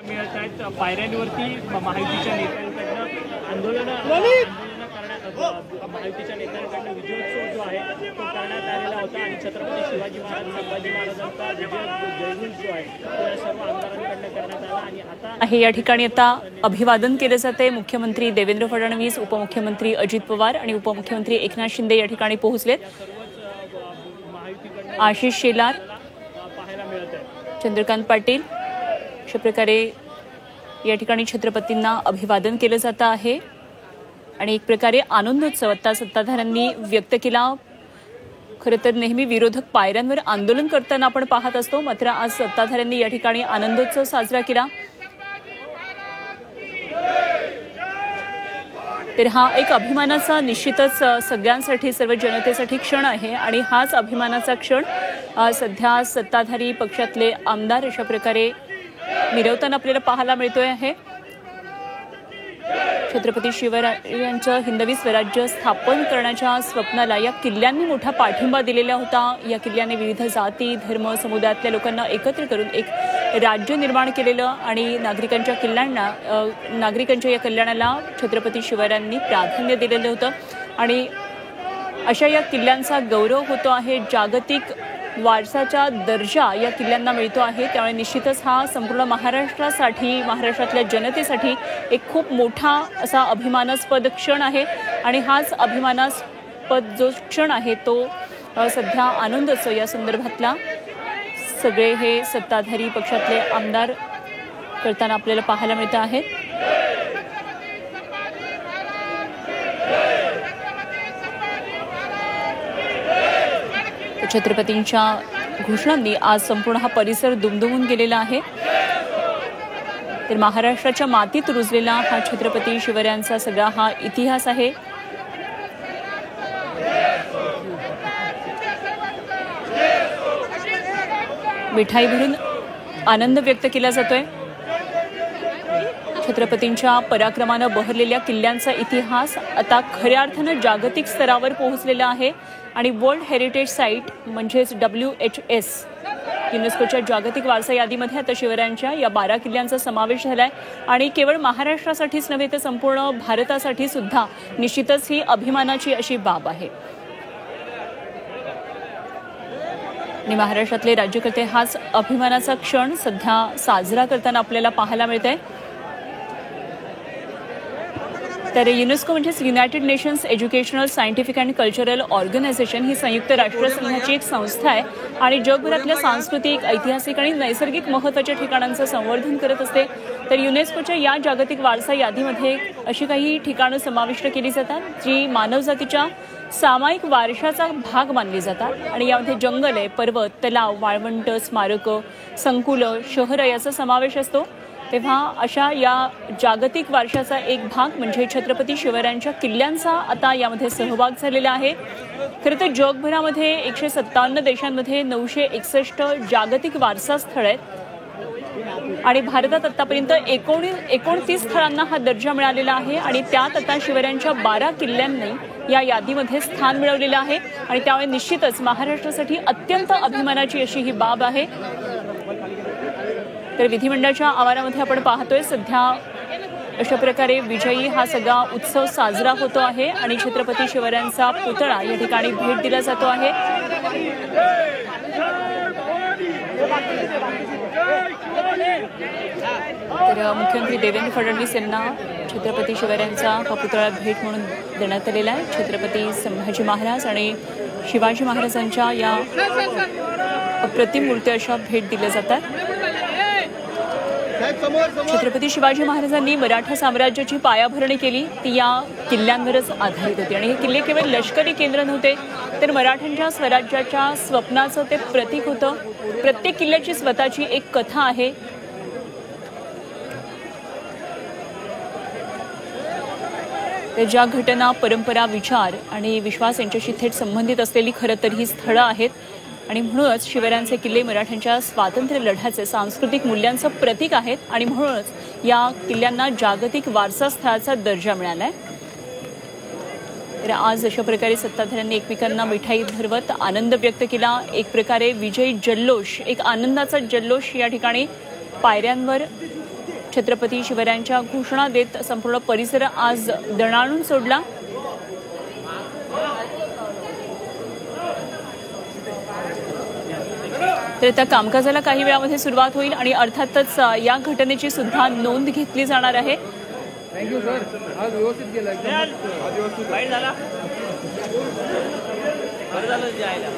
मिळत आहेत पायऱ्यांवरती महायुतीच्या नेत्यांकडनं आंदोलन महायुतीच्या नेत्यांकडनं विजयोत्सव जो आहे तो करण्यात आलेला होता आणि छत्रपती शिवाजी महाराज संभाजी महाराजांचा जयघोष जो आहे तो या सर्व आमदारांकडनं करण्यात आला आणि आता या ठिकाणी आता अभिवादन केले जाते। मुख्यमंत्री देवेंद्र फडणवीस, उपमुख्यमंत्री अजित पवार आणि उपमुख्यमंत्री एकनाथ शिंदे या ठिकाणी पोहोचलेत। आशिष शेलार, पाहायला मिळत आहे चंद्रकांत पाटील अशा प्रकारे या ठिकाणी छत्रपतींना अभिवादन केलं जातं आहे आणि एक प्रकारे आनंदोत्सव आता सत्ताधाऱ्यांनी व्यक्त केला। खरं तर नेहमी विरोधक पायऱ्यांवर आंदोलन करताना आपण पाहत असतो, मात्र आज सत्ताधाऱ्यांनी या ठिकाणी आनंदोत्सव साजरा केला। तर हा एक अभिमानाचा निश्चितच सगळ्यांसाठी, सर्व जनतेसाठी क्षण आहे आणि हाच अभिमानाचा क्षण सध्या सत्ताधारी पक्षातले आमदार अशा प्रकारे मिरवताना आपल्याला पाहायला मिळतोय आहे। छत्रपती शिवरायांचं हिंदवी स्वराज्य स्थापन करण्याच्या स्वप्नाला या किल्ल्यांनी मोठा पाठिंबा दिलेला होता। या किल्ल्याने विविध जाती, धर्म, समुदायातल्या लोकांना एकत्र करून एक राज्य निर्माण केलेलं आणि नागरिकांच्या या कल्याणाला छत्रपती शिवरायांनी प्राधान्य दिलेलं होतं आणि अशा या किल्ल्यांचा गौरव होतो आहे। जागतिक वारसाचा दर्जा या किल्ल्यांना मिळतो आहे, त्यामुळे निश्चितच हा संपूर्ण महाराष्ट्रासाठी, महाराष्ट्रातल्या जनतेसाठी एक खूप मोठा असा अभिमानास्पद क्षण आहे आणि हाच अभिमानास्पद जो क्षण आहे तो सध्या आनंदोत्सव या संदर्भातला सगळे हे सत्ताधारी पक्षातले आमदार करताना आपल्याला पाहायला मिळत आहेत। छत्रपतींच्या घोषणांनी आज संपूर्ण हा परिसर दुमदुमून गेलेला आहे। तर महाराष्ट्राच्या मातीत रुजलेला हा छत्रपती शिवरायांचा सगळा हा इतिहास आहे। मिठाई भरून आनंद व्यक्त केला जातोय। छत्रपतींच्या पराक्रमानं बहरलेल्या किल्ल्यांचा इतिहास आता खऱ्या अर्थानं जागतिक स्तरावर पोहोचलेला आहे आणि वर्ल्ड हेरिटेज साईट म्हणजेच WHS युनेस्कोच्या जागतिक वारसा यादीमध्ये आता शिवरायांच्या या 12 किल्ल्यांचा समावेश झालाय आणि केवळ महाराष्ट्रासाठीच नव्हे तर संपूर्ण भारतासाठी सुद्धा निश्चितच ही अभिमानाची अशी बाब आहे आणि महाराष्ट्रातले राज्यकर्ते हाच अभिमानाचा क्षण सध्या साजरा करताना आपल्याला पाहायला मिळतंय। तर युनेस्को म्हणजेच United nations educational, scientific and cultural organisation ही संयुक्त राष्ट्रसंघाची एक संस्था आहे आणि जगभरातल्या सांस्कृतिक, ऐतिहासिक आणि नैसर्गिक महत्त्वाच्या ठिकाणांचं संवर्धन करत असते। तर युनेस्कोच्या या जागतिक वारसा यादीमध्ये अशी काही ठिकाणं समाविष्ट केली जातात जी मानवजातीच्या सामायिक वारशाचा भाग मानली जातात आणि यामध्ये जंगल आहे, पर्वत, तलाव, वाळवंट, स्मारकं, संकुलं, शहरं याचा समावेश असतो। तेव्हा अशा या जागतिक वारशाचा एक भाग म्हणजे छत्रपती शिवरायांच्या किल्ल्यांचा आता यामध्ये सहभाग झालेला आहे। खरं तर जगभरामध्ये 157 देशांमध्ये 961 जागतिक वारसा स्थळ आहेत आणि भारतात आतापर्यंत 29 स्थळांना हा दर्जा मिळालेला आहे आणि त्यात आता शिवरायांच्या 12 किल्ल्यांनी या यादीमध्ये स्थान मिळवलेलं आहे आणि त्यामुळे निश्चितच महाराष्ट्रासाठी अत्यंत अभिमानाची अशी ही बाब आहे। तर विधिमंडळाच्या आवारामध्ये आपण पाहतोय सध्या अशा प्रकारे विजयी हा सगळा उत्सव साजरा होतो आहे आणि छत्रपती शिवरायांचा पुतळा या ठिकाणी भेट दिला जातो आहे। तर मुख्यमंत्री देवेंद्र फडणवीस यांना छत्रपती शिवरायांचा हा पुतळा भेट म्हणून देण्यात आलेला आहे। छत्रपती संभाजी महाराज आणि शिवाजी महाराजांच्या या अप्रतिम मूर्त्या अशा भेट दिल्या जातात। छत्रपती शिवाजी महाराजांनी मराठा साम्राज्याची पायाभरणी केली ती या किल्ल्यांवरच आधारित होती आणि हे किल्ले केवळ लष्करी केंद्र नव्हते तर मराठ्यांच्या स्वराज्याच्या स्वप्नाचं ते प्रतीक होतं। प्रत्येक किल्ल्याची स्वतःची एक कथा आहे। तर ज्या घटना, परंपरा, विचार आणि विश्वास यांच्याशी थेट संबंधित असलेली खरं तर ही स्थळं आहेत आणि म्हणूनच शिवरायांचे किल्ले मराठ्यांच्या स्वातंत्र्य लढ्याचे सांस्कृतिक मूल्यांचं प्रतीक आहेत आणि म्हणूनच या किल्ल्यांना जागतिक वारसा स्थळाचा दर्जा मिळाला आहे। तर आज अशा प्रकारे सत्ताधाऱ्यांनी एकमेकांना मिठाई धरवत आनंद व्यक्त केला। एक प्रकारे विजयी जल्लोष, एक आनंदाचा जल्लोष या ठिकाणी पायऱ्यांवर छत्रपती शिवरायांच्या घोषणा देत संपूर्ण परिसर आज दणाणून सोडला. तर आता कामकाजाला काही वेळामध्ये सुरुवात होईल आणि अर्थातच या घटनेची सुद्धा नोंद घेतली जाणार आहे. Thank you sir. आज व्यवस्थित गेला झाला बरं झालं जायला.